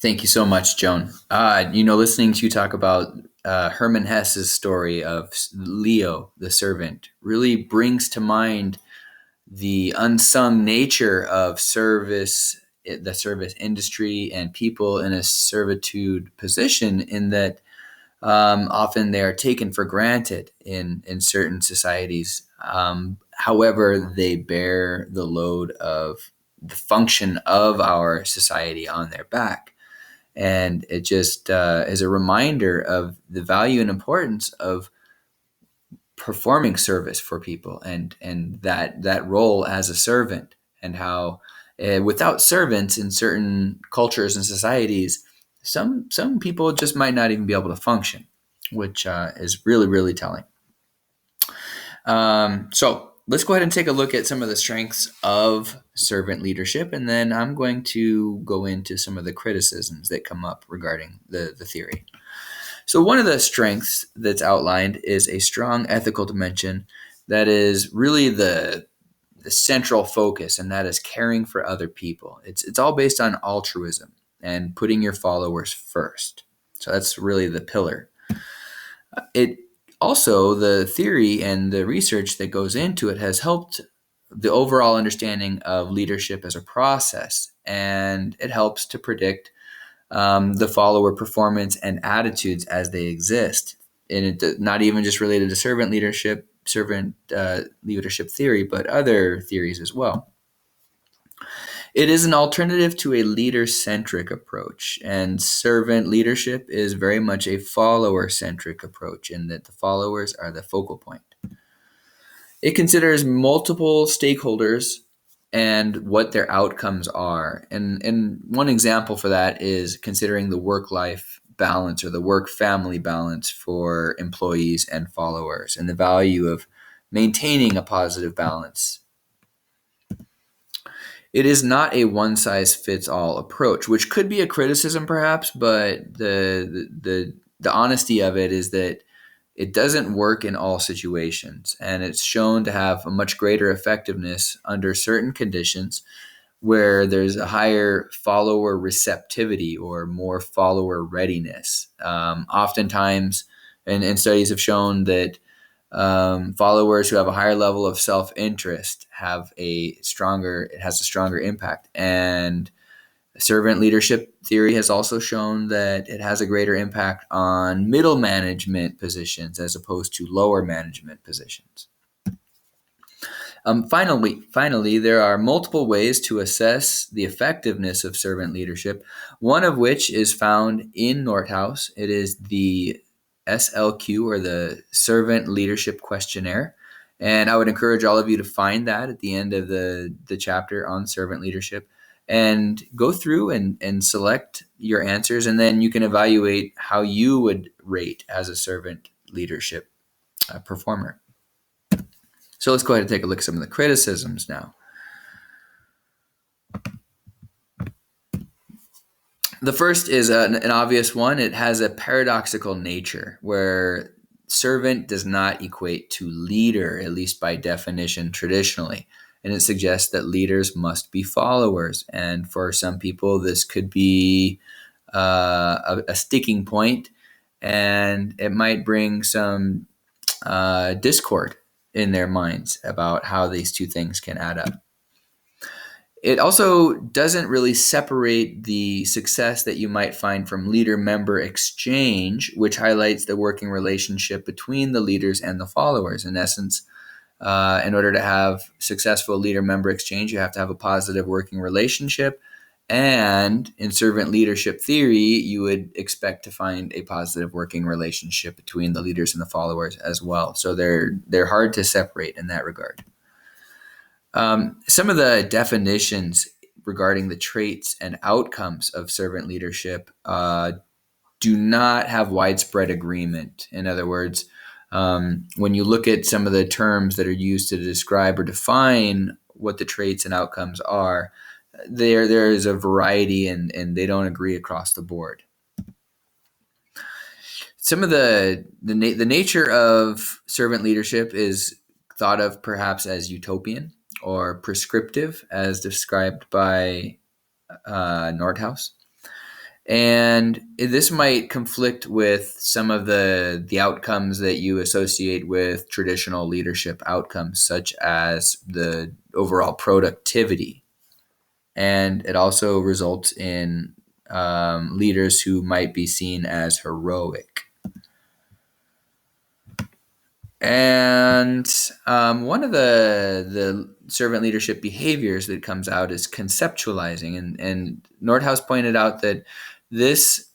Thank you so much, Joan. Listening to you talk about Hermann Hesse's story of Leo, the servant, really brings to mind the unsung nature of the service industry, and people in a servitude position, in that often they are taken for granted in certain societies. However, they bear the load of the function of our society on their back. And it just is a reminder of the value and importance of performing service for people, and that role as a servant, and how without servants in certain cultures and societies, some people just might not even be able to function, which is really, really telling. So let's go ahead and take a look at some of the strengths of servant leadership, and then I'm going to go into some of the criticisms that come up regarding the theory. So one of the strengths that's outlined is a strong ethical dimension that is really the central focus, and that is caring for other people. It's all based on altruism and putting your followers first. So that's really the pillar. It also, the theory and the research that goes into it has helped the overall understanding of leadership as a process, and it helps to predict the follower performance and attitudes as they exist. And it not even just related to servant leadership theory, but other theories as well. It is an alternative to a leader-centric approach, and servant leadership is very much a follower-centric approach, in that the followers are the focal point. It considers multiple stakeholders and what their outcomes are. And one example for that is considering the work-life balance, or the work-family balance, for employees and followers, and the value of maintaining a positive balance. It is not a one-size-fits-all approach, which could be a criticism perhaps, but the honesty of it is that it doesn't work in all situations, and it's shown to have a much greater effectiveness under certain conditions where there's a higher follower receptivity or more follower readiness. Oftentimes, and studies have shown that followers who have a higher level of self-interest it has a stronger impact. And servant leadership theory has also shown that it has a greater impact on middle management positions as opposed to lower management positions. Finally, there are multiple ways to assess the effectiveness of servant leadership, one of which is found in Northouse. It is the SLQ, or the Servant Leadership Questionnaire. And I would encourage all of you to find that at the end of the chapter on servant leadership, and go through and select your answers, and then you can evaluate how you would rate as a servant leadership performer. So let's go ahead and take a look at some of the criticisms now. The first is an obvious one. It has a paradoxical nature, where servant does not equate to leader, at least by definition traditionally. And it suggests that leaders must be followers. And for some people, this could be a sticking point, and it might bring some discord in their minds about how these two things can add up. It also doesn't really separate the success that you might find from leader-member exchange, which highlights the working relationship between the leaders and the followers. In essence, in order to have successful leader-member exchange, you have to have a positive working relationship. And in servant leadership theory, you would expect to find a positive working relationship between the leaders and the followers as well. So they're hard to separate in that regard. Some of the definitions regarding the traits and outcomes of servant leadership do not have widespread agreement. In other words, when you look at some of the terms that are used to describe or define what the traits and outcomes are, there is a variety, and they don't agree across the board. Some of the nature of servant leadership is thought of perhaps as utopian or prescriptive, as described by Northouse. And this might conflict with some of the outcomes that you associate with traditional leadership outcomes, such as the overall productivity. And it also results in leaders who might be seen as heroic. And one of the servant leadership behaviors that comes out is conceptualizing, and Northouse pointed out that this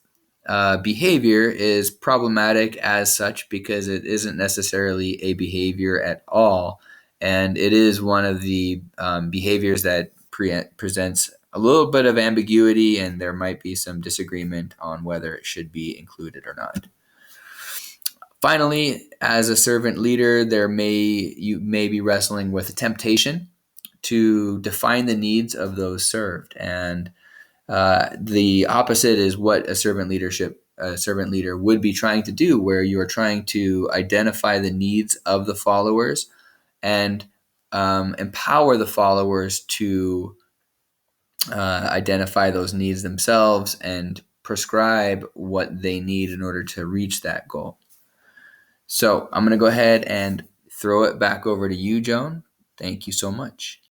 behavior is problematic as such because it isn't necessarily a behavior at all, and it is one of the behaviors that presents a little bit of ambiguity, and there might be some disagreement on whether it should be included or not. Finally, as a servant leader, you may be wrestling with a temptation to define the needs of those served, and the opposite is what a servant leader would be trying to do, where you are trying to identify the needs of the followers and empower the followers to identify those needs themselves and prescribe what they need in order to reach that goal. So I'm going to go ahead and throw it back over to you, Joan. Thank you so much.